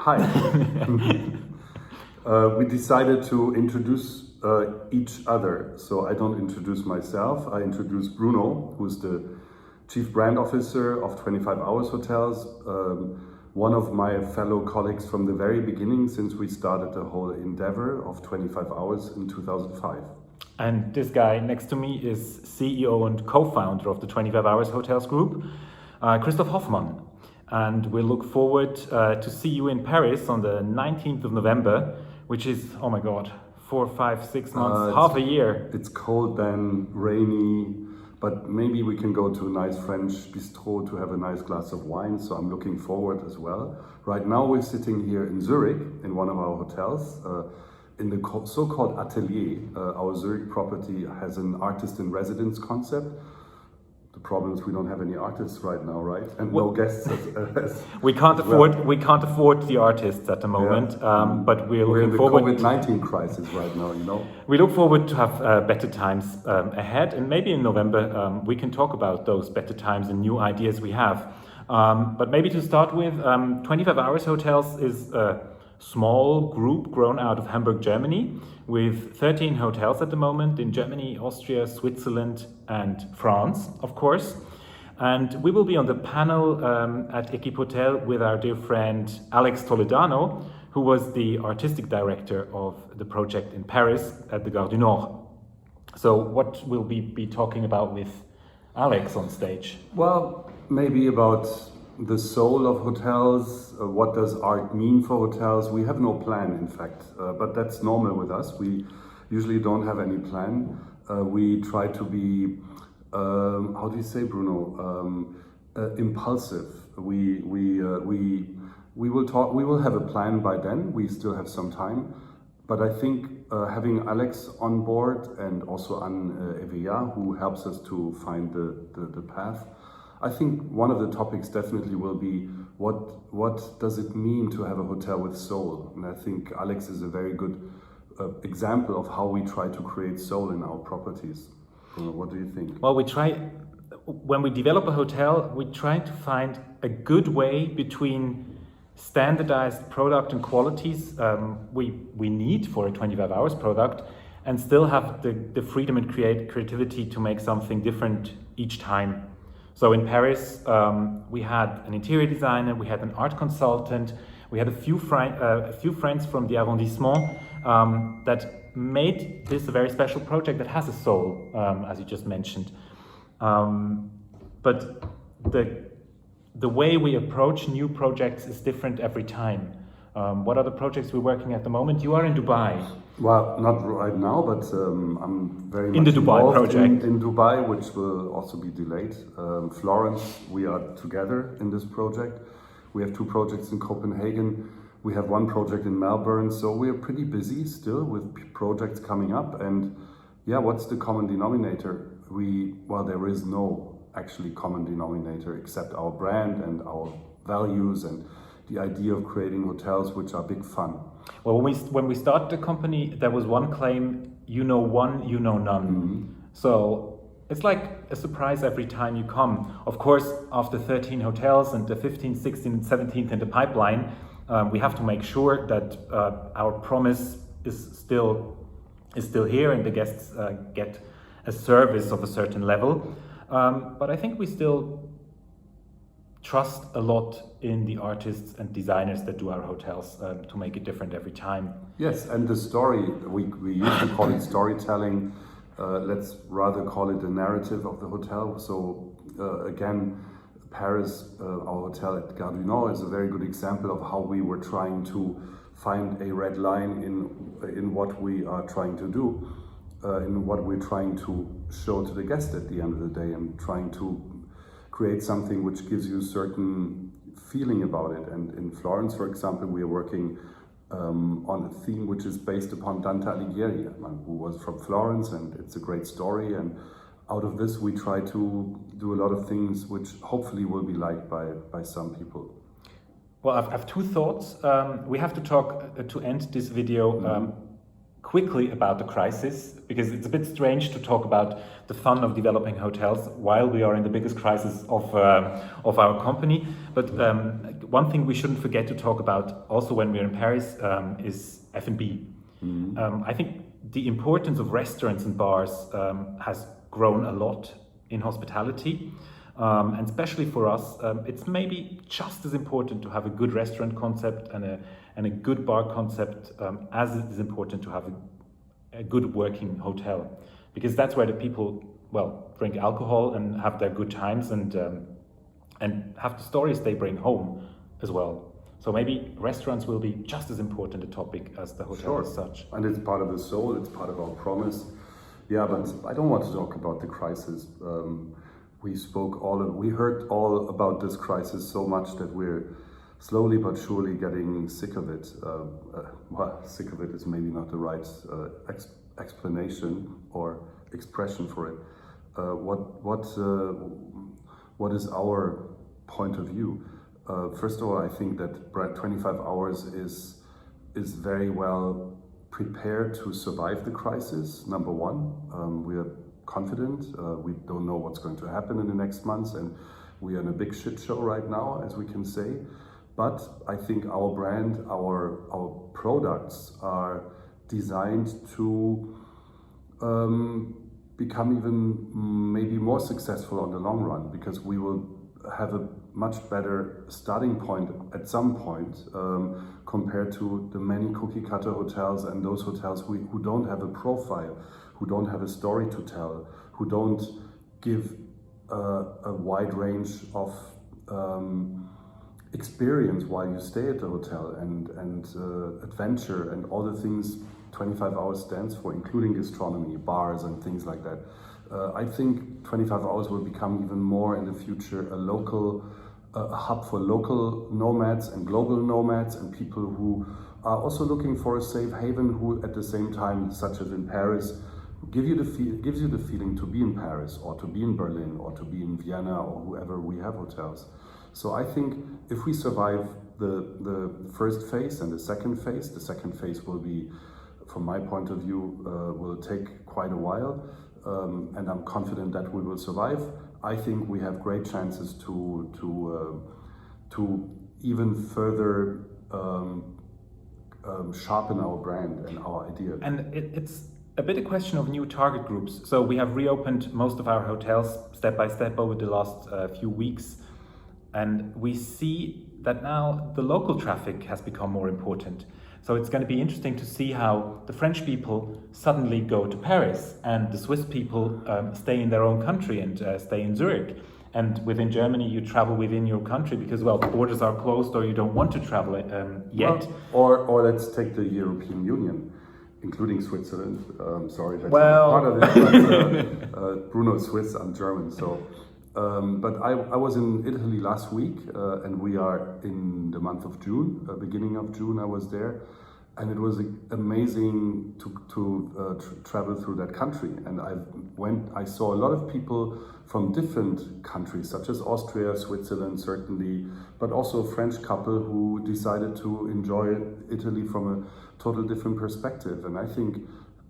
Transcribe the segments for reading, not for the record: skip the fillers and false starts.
Hi. We decided to introduce each other. So I don't introduce myself. I introduce Bruno, who's the Chief Brand Officer of 25 Hours Hotels. One of my fellow colleagues from the very beginning, since we started the whole endeavor of 25 Hours in 2005. And this guy next to me is CEO and co-founder of the 25 Hours Hotels Group, Christoph Hoffmann. And we look forward to see you in Paris on the 19th of November, which is, oh my God, 4, 5, 6 months, half a year. It's cold then, rainy, but maybe we can go to a nice French bistro to have a nice glass of wine, so I'm looking forward as well. Right now we're sitting here in Zurich, in one of our hotels, in the so-called atelier. Our Zurich property has an artist-in-residence concept. The problem is we don't have any artists right now, right? And no guests. We can't afford the artists at the moment, but we're looking forward. We're in the COVID-19 crisis right now, you know. We look forward to have better times ahead, and maybe in November we can talk about those better times and new ideas we have. But maybe to start with, 25 Hours Hotels is a small group grown out of Hamburg, Germany, with 13 hotels at the moment in Germany, Austria, Switzerland, and France, of course. And we will be on the panel at EquipHotel with our dear friend Alex Toledano, who was the artistic director of the project in Paris at the Gare du Nord. So what will we be talking about with Alex on stage? Well, maybe about the soul of hotels. What does art mean for hotels? We have no plan, in fact, but that's normal with us. We usually don't have any plan. We try to be, how do you say, Bruno? Impulsive. We will talk. We will have a plan by then. We still have some time, but I think having Alex on board and also Anne Evia, who helps us to find the path. I think one of the topics definitely will be what does it mean to have a hotel with soul? And I think Alex is a very good example of how we try to create soul in our properties. What do you think? Well, when we develop a hotel, we try to find a good way between standardized product and qualities we need for a 25 hours product, and still have the freedom and creativity to make something different each time. So in Paris, we had an interior designer, we had an art consultant, we had a few friends from the arrondissement that made this a very special project that has a soul, as you just mentioned. But the way we approach new projects is different every time. What are the projects we're working at the moment? You are in Dubai. Well, not right now, but I'm very in much the Dubai project in Dubai, which will also be delayed. Florence, we are together in this project. We have 2 projects in Copenhagen. We have 1 project in Melbourne. So we are pretty busy still with projects coming up. And yeah, what's the common denominator? Well, there is no actually common denominator except our brand and our values and the idea of creating hotels which are big fun. Well, when we started the company, there was one claim: you know one, you know none. Mm-hmm. So it's like a surprise every time you come. Of course, after 13 hotels and the 15th, 16th, 17th in the pipeline, we have to make sure that our promise is still here and the guests get a service of a certain level. But I think we still trust a lot in the artists and designers that do our hotels to make it different every time. Yes, and the story, we used to call it storytelling. Let's rather call it the narrative of the hotel. So again, Paris, our hotel at Gare du Nord is a very good example of how we were trying to find a red line in what we are trying to do, in what we're trying to show to the guest at the end of the day, and trying to create something which gives you a certain feeling about it. And in Florence, for example, we are working on a theme which is based upon Dante Alighieri, who was from Florence, and it's a great story. And out of this, we try to do a lot of things which hopefully will be liked by some people. Well, I have 2 thoughts. We have to talk to end this video quickly about the crisis, because it's a bit strange to talk about the fun of developing hotels while we are in the biggest crisis of our company. But one thing we shouldn't forget to talk about also when we're in Paris is F&B. I think the importance of restaurants and bars has grown a lot in hospitality. And especially for us, it's maybe just as important to have a good restaurant concept and a good bar concept as it is important to have a good working hotel, because that's where the people, well, drink alcohol and have their good times and have the stories they bring home as well. So maybe restaurants will be just as important a topic as the hotel as such. And it's part of the soul, it's part of our promise. Yeah, but I don't want to talk about the crisis. We heard all about this crisis so much that we're slowly but surely getting sick of it. Well, sick of it is maybe not the right explanation or expression for it. What is our point of view? First of all, I think that 25 Hours is very well prepared to survive the crisis. Number one, we are confident. We don't know what's going to happen in the next months, and we are in a big shit show right now, as we can say. But I think our brand, our products are designed to become even maybe more successful on the long run, because we will have a much better starting point at some point compared to the many cookie cutter hotels and those hotels who don't have a profile, who don't have a story to tell, who don't give a wide range of experience while you stay at the hotel and adventure and all the things 25 Hours stands for, including gastronomy, bars and things like that. I think 25 Hours will become even more in the future a hub for local nomads and global nomads and people who are also looking for a safe haven, who at the same time, such as in Paris, gives you the feeling to be in Paris or to be in Berlin or to be in Vienna or whoever we have hotels. So I think if we survive the first phase and the second phase will be, from my point of view, will take quite a while. And I'm confident that we will survive. I think we have great chances to even further sharpen our brand and our idea. And it's a bit a question of new target groups. So we have reopened most of our hotels step by step over the last few weeks. And we see that now the local traffic has become more important. So it's going to be interesting to see how the French people suddenly go to Paris and the Swiss people stay in their own country and stay in Zurich. And within Germany, you travel within your country because, well, the borders are closed or you don't want to travel yet. Well, or let's take the European Union, including Switzerland. Sorry, that's well, part of it. But, Bruno is Swiss, I'm German. So, but I was in Italy last week, and we are in the month of June, beginning of June. I was there, and it was amazing to travel through that country. And I saw a lot of people from different countries, such as Austria, Switzerland, certainly, but also a French couple who decided to enjoy Italy from a total different perspective. And I think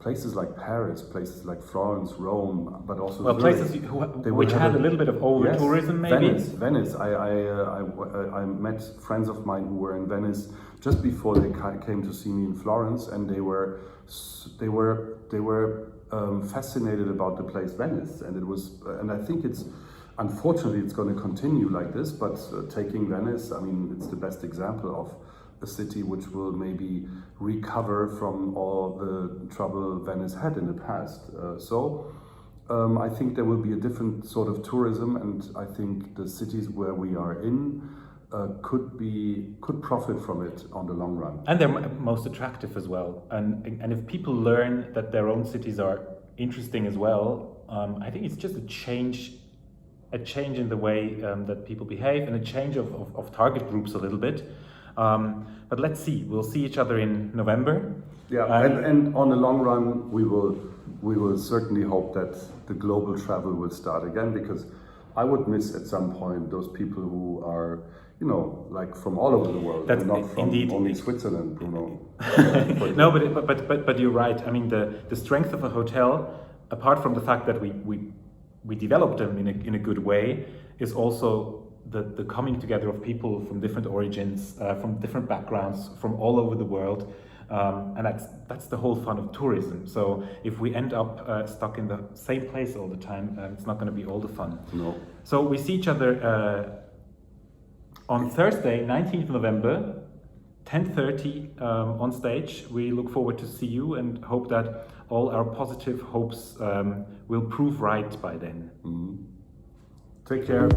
places like Paris, places like Florence, Rome, but also Zurich, places which had a little bit of over-tourism, maybe? Venice. I met friends of mine who were in Venice just before they came to see me in Florence, and they were fascinated about the place Venice, and I think unfortunately it's going to continue like this. But taking Venice, I mean, it's the best example of a city which will maybe recover from all the trouble Venice had in the past. I think there will be a different sort of tourism, and I think the cities where we are in could profit from it on the long run. And they're most attractive as well. And if people learn that their own cities are interesting as well, I think it's just a change in the way that people behave, and a change of target groups a little bit. But let's see. We'll see each other in November. Yeah, and on the long run, we will certainly hope that the global travel will start again, because I would miss at some point those people who are like from all over the world. That's We're not from indeed. only Switzerland, Bruno. No, but you're right. I mean, the strength of a hotel, apart from the fact that we developed them in a good way, is also the coming together of people from different origins, from different backgrounds, from all over the world. And that's the whole fun of tourism. So if we end up stuck in the same place all the time, it's not going to be all the fun. No. So we see each other on Thursday, 19th November, 10:30 on stage. We look forward to see you and hope that all our positive hopes will prove right by then. Mm-hmm. Take care.